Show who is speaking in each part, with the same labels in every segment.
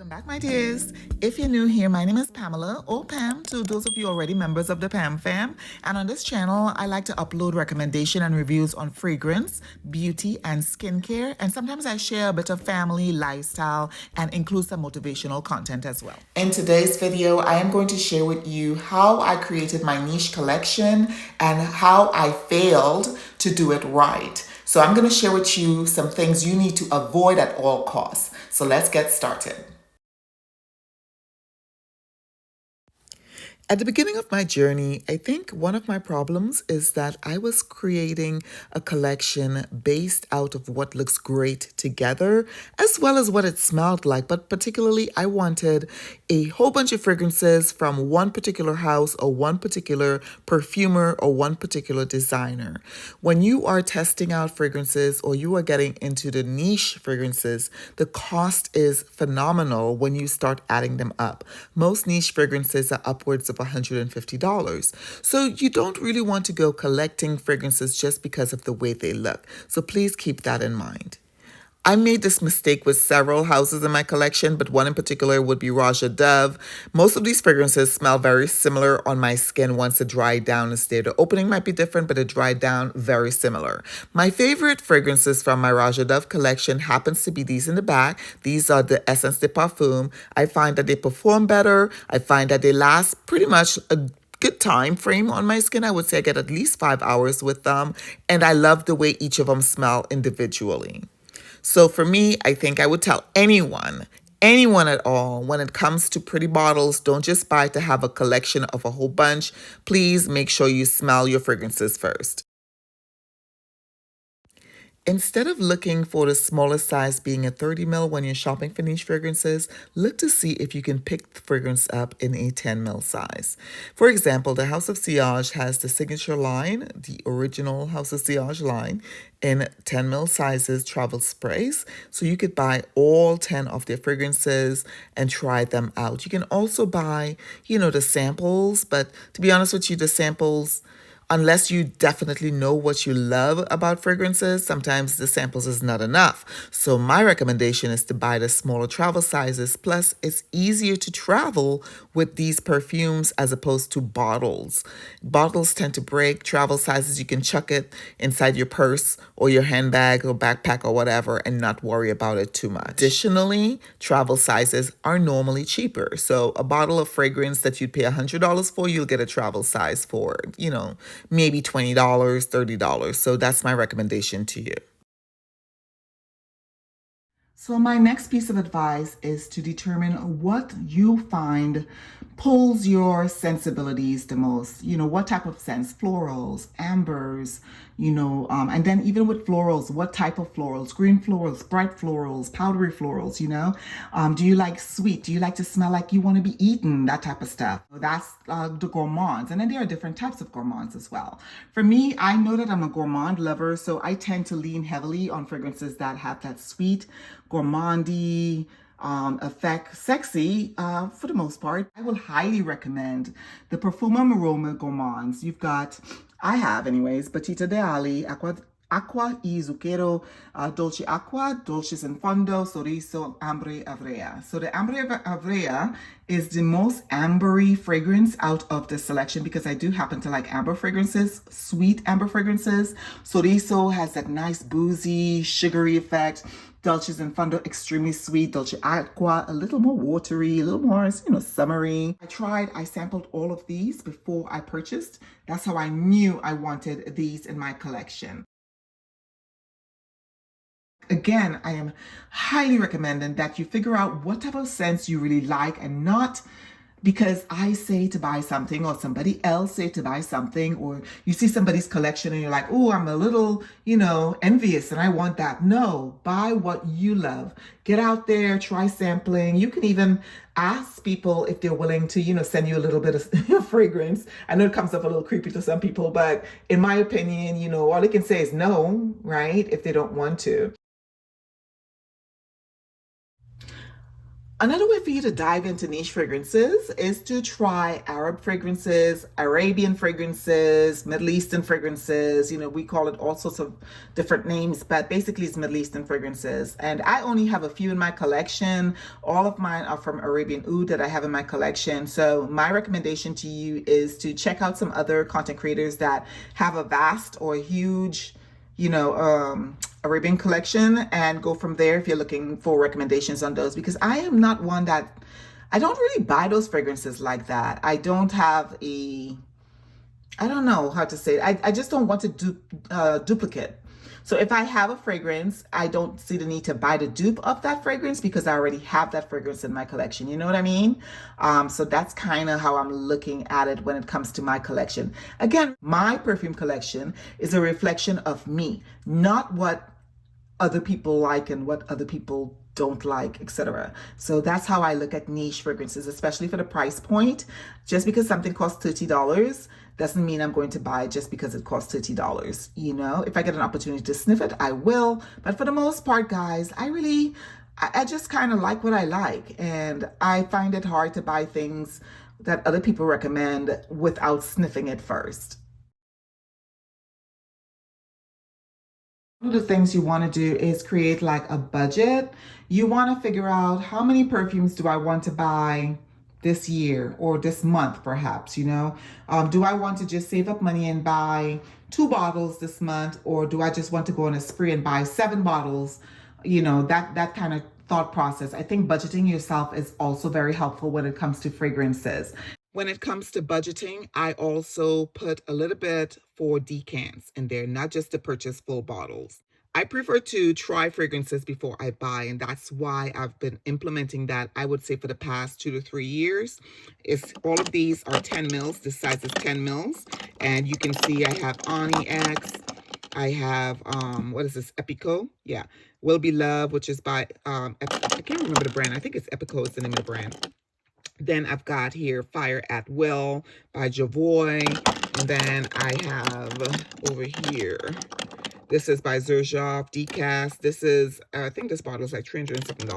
Speaker 1: Welcome back, my dears. If you're new here, my name is Pamela, or Pam, to those of you already members of the Pam fam. And on this channel, I like to upload recommendation and reviews on fragrance, beauty, and skincare. And sometimes I share a bit of family, lifestyle, and include some motivational content as well. In today's video, I am going to share with you how I created my niche collection and how I failed to do it right. So I'm going to share with you some things you need to avoid at all costs. So let's get started. At the beginning of my journey, I think one of my problems is that I was creating a collection based out of what looks great together, as well as what it smelled like. But particularly, I wanted a whole bunch of fragrances from one particular house or one particular perfumer or one particular designer. When you are testing out fragrances or you are getting into the niche fragrances, the cost is phenomenal when you start adding them up. Most niche fragrances are upwards of $150. So you don't really want to go collecting fragrances just because of the way they look. So please keep that in mind. I made this mistake with several houses in my collection, but one in particular would be Raja Dove. Most of these fragrances smell very similar on my skin once it dried down and stayed. The opening might be different, but it dried down very similar. My favorite fragrances from my Raja Dove collection happens to be these in the back. These are the Essence de Parfum. I find that they perform better. I find that they last pretty much a good time frame on my skin. I would say I get at least 5 hours with them, and I love the way each of them smell individually. So for me, I think I would tell anyone at all, when it comes to pretty bottles, don't just buy to have a collection of a whole bunch. Please make sure you smell your fragrances first. Instead of looking for the smallest size being a 30 ml when you're shopping for niche fragrances, look to see if you can pick the fragrance up in a 10 ml size. For example, the House of Sillage has the signature line, the original House of Sillage line, in 10 ml sizes travel sprays. So you could buy all 10 of their fragrances and try them out. You can also buy, the samples, but to be honest with you, the samples, unless you definitely know what you love about fragrances, sometimes the samples is not enough. So my recommendation is to buy the smaller travel sizes. Plus, it's easier to travel with these perfumes as opposed to bottles. Bottles tend to break. Travel sizes, you can chuck it inside your purse or your handbag or backpack or whatever and not worry about it too much. Additionally, travel sizes are normally cheaper. So a bottle of fragrance that you'd pay $100 for, you'll get a travel size for, maybe $20, $30. So that's my recommendation to you. So my next piece of advice is to determine what you find pulls your sensibilities the most. What type of scents, florals, ambers, and then even with florals, what type of florals, green florals, bright florals, powdery florals, do you like sweet? Do you like to smell like you want to be eaten? That type of stuff. That's the gourmands. And then there are different types of gourmands as well. For me, I know that I'm a gourmand lover, so I tend to lean heavily on fragrances that have that sweet, gourmandy, effect, sexy for the most part. I will highly recommend the Perfume Aroma Gourmands. I have anyways, Batita de Ali, Aqua y Zucchero, Dolce Aqua, Dolces in Fondo, Sorriso, Ambre Avrea. So the Ambre Avrea is the most ambery fragrance out of the selection because I do happen to like amber fragrances, sweet amber fragrances. Sorriso has that nice boozy, sugary effect. Dolces in Fondo, extremely sweet. Dolce Aqua, a little more watery, a little more, summery. I sampled all of these before I purchased. That's how I knew I wanted these in my collection. Again, I am highly recommending that you figure out what type of scents you really like and not because I say to buy something or somebody else say to buy something or you see somebody's collection and you're like, oh, I'm a little, envious and I want that. No, buy what you love. Get out there, try sampling. You can even ask people if they're willing to, send you a little bit of fragrance. I know it comes up a little creepy to some people, but in my opinion, all they can say is no, right? If they don't want to. Another way for you to dive into niche fragrances is to try Arab fragrances, Arabian fragrances, Middle Eastern fragrances. You know, we call it all sorts of different names, but basically it's Middle Eastern fragrances. And I only have a few in my collection. All of mine are from Arabian Oud that I have in my collection. So my recommendation to you is to check out some other content creators that have a vast or huge Arabian collection and go from there if you're looking for recommendations on those, because I am not one that I don't really buy those fragrances like that. I don't have I don't know how to say it. I just don't want to duplicate. So if I have a fragrance, I don't see the need to buy the dupe of that fragrance because I already have that fragrance in my collection. You know what I mean? So that's kind of how I'm looking at it when it comes to my collection. Again, my perfume collection is a reflection of me, not what other people like and what other people don't like, etc. So that's how I look at niche fragrances, especially for the price point. Just because something costs $30 doesn't mean I'm going to buy it just because it costs $30. You know, if I get an opportunity to sniff it, I will. But for the most part, guys, I just kind of like what I like. And I find it hard to buy things that other people recommend without sniffing it first. One of the things you want to do is create like a budget. You want to figure out how many perfumes do I want to buy this year or this month, perhaps, do I want to just save up money and buy 2 bottles this month, or do I just want to go on a spree and buy 7 bottles? That kind of thought process. I think budgeting yourself is also very helpful when it comes to fragrances. When it comes to budgeting, I also put a little bit for decants in there, not just to purchase full bottles. I prefer to try fragrances before I buy, and that's why I've been implementing that, I would say, for the past 2 to 3 years. All of these are 10 mils. This size is 10 mils. And you can see I have Ani X. I have, what is this? Epico. Yeah. Will Be Love, which is by, I can't remember the brand. I think it's Epico is the name of the brand. Then I've got here Fire at Will by Javoy. And then I have over here, this is by Xerjoff Decaf. This is, I think this bottle is like $300 and something.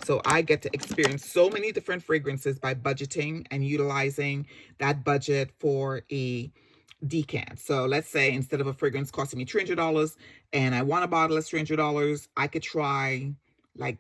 Speaker 1: So I get to experience so many different fragrances by budgeting and utilizing that budget for a decant. So let's say instead of a fragrance costing me $300 and I want a bottle that's $300, I could try like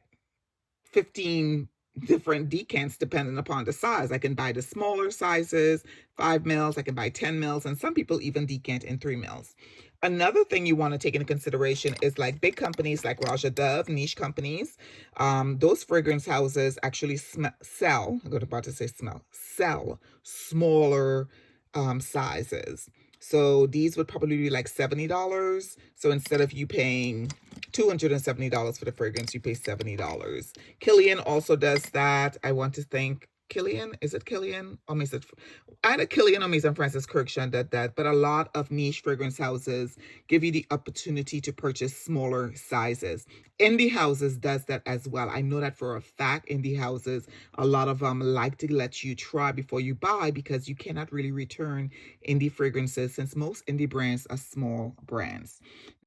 Speaker 1: 15 different decants depending upon the size. I can buy the smaller sizes, 5 mils, I can buy 10 mils, and some people even decant in 3 mils. Another thing you want to take into consideration is like big companies like Raja Dove, niche companies. Those fragrance houses actually sell, I'm about to say sell smaller sizes. So these would probably be like $70. So instead of you paying $270 for the fragrance, you pay $70. Kilian also does that. I want to thank Kilian. Is it Kilian? Or is it, either Kilian or Maison Francis Kurkdjian did that. But a lot of niche fragrance houses give you the opportunity to purchase smaller sizes. Indie houses does that as well. I know that for a fact. Indie houses, a lot of them like to let you try before you buy, because you cannot really return indie fragrances since most indie brands are small brands.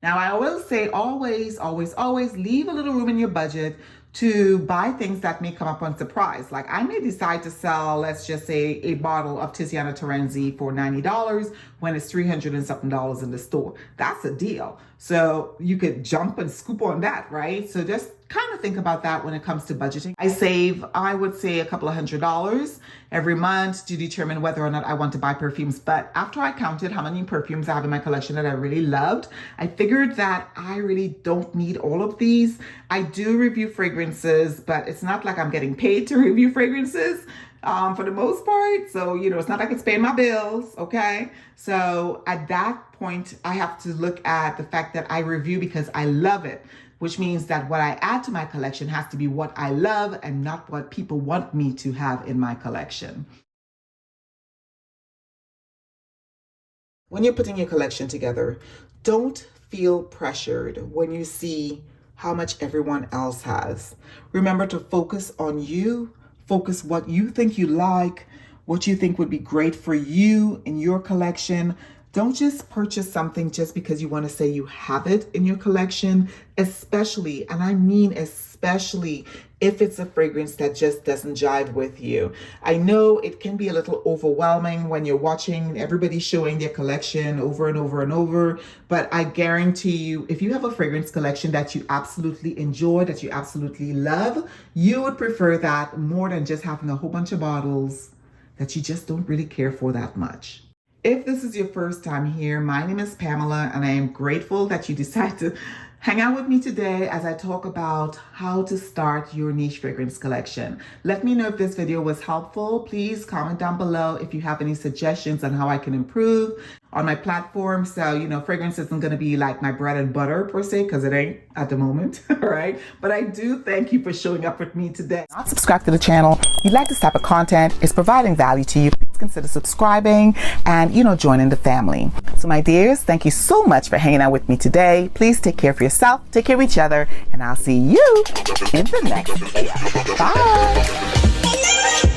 Speaker 1: Now, I will say always, always, always leave a little room in your budget to buy things that may come up on surprise. Like I may decide to sell, let's just say, a bottle of Tiziana Terenzi for $90 when it's $300 and something in the store. That's a deal. So you could jump and scoop on that, right? So just kind of think about that when it comes to budgeting. I save, I would say, a couple of $100s every month to determine whether or not I want to buy perfumes. But after I counted how many perfumes I have in my collection that I really loved, I figured that I really don't need all of these. I do review fragrances, but it's not like I'm getting paid to review fragrances for the most part. So, it's not like it's paying my bills, okay? So at that point, I have to look at the fact that I review because I love it, which means that what I add to my collection has to be what I love and not what people want me to have in my collection. When you're putting your collection together, don't feel pressured when you see how much everyone else has. Remember to focus on you, focus what you think you like, what you think would be great for you in your collection. Don't just purchase something just because you want to say you have it in your collection, especially, and I mean especially, if it's a fragrance that just doesn't jive with you. I know it can be a little overwhelming when you're watching everybody showing their collection over and over and over, but I guarantee you, if you have a fragrance collection that you absolutely enjoy, that you absolutely love, you would prefer that more than just having a whole bunch of bottles that you just don't really care for that much. If this is your first time here, my name is Pamela, and I am grateful that you decided to hang out with me today as I talk about how to start your niche fragrance collection. Let me know if this video was helpful. Please comment down below if you have any suggestions on how I can improve on my platform. So, fragrance isn't going to be like my bread and butter per se, because it ain't at the moment, all right? But I do thank you for showing up with me today. Not subscribe to the channel. If you like this type of content, it's providing value to you, please consider subscribing and, joining the family. So my dears, thank you so much for hanging out with me today. Please take care of yourself, take care of each other, and I'll see you in the next video. Bye.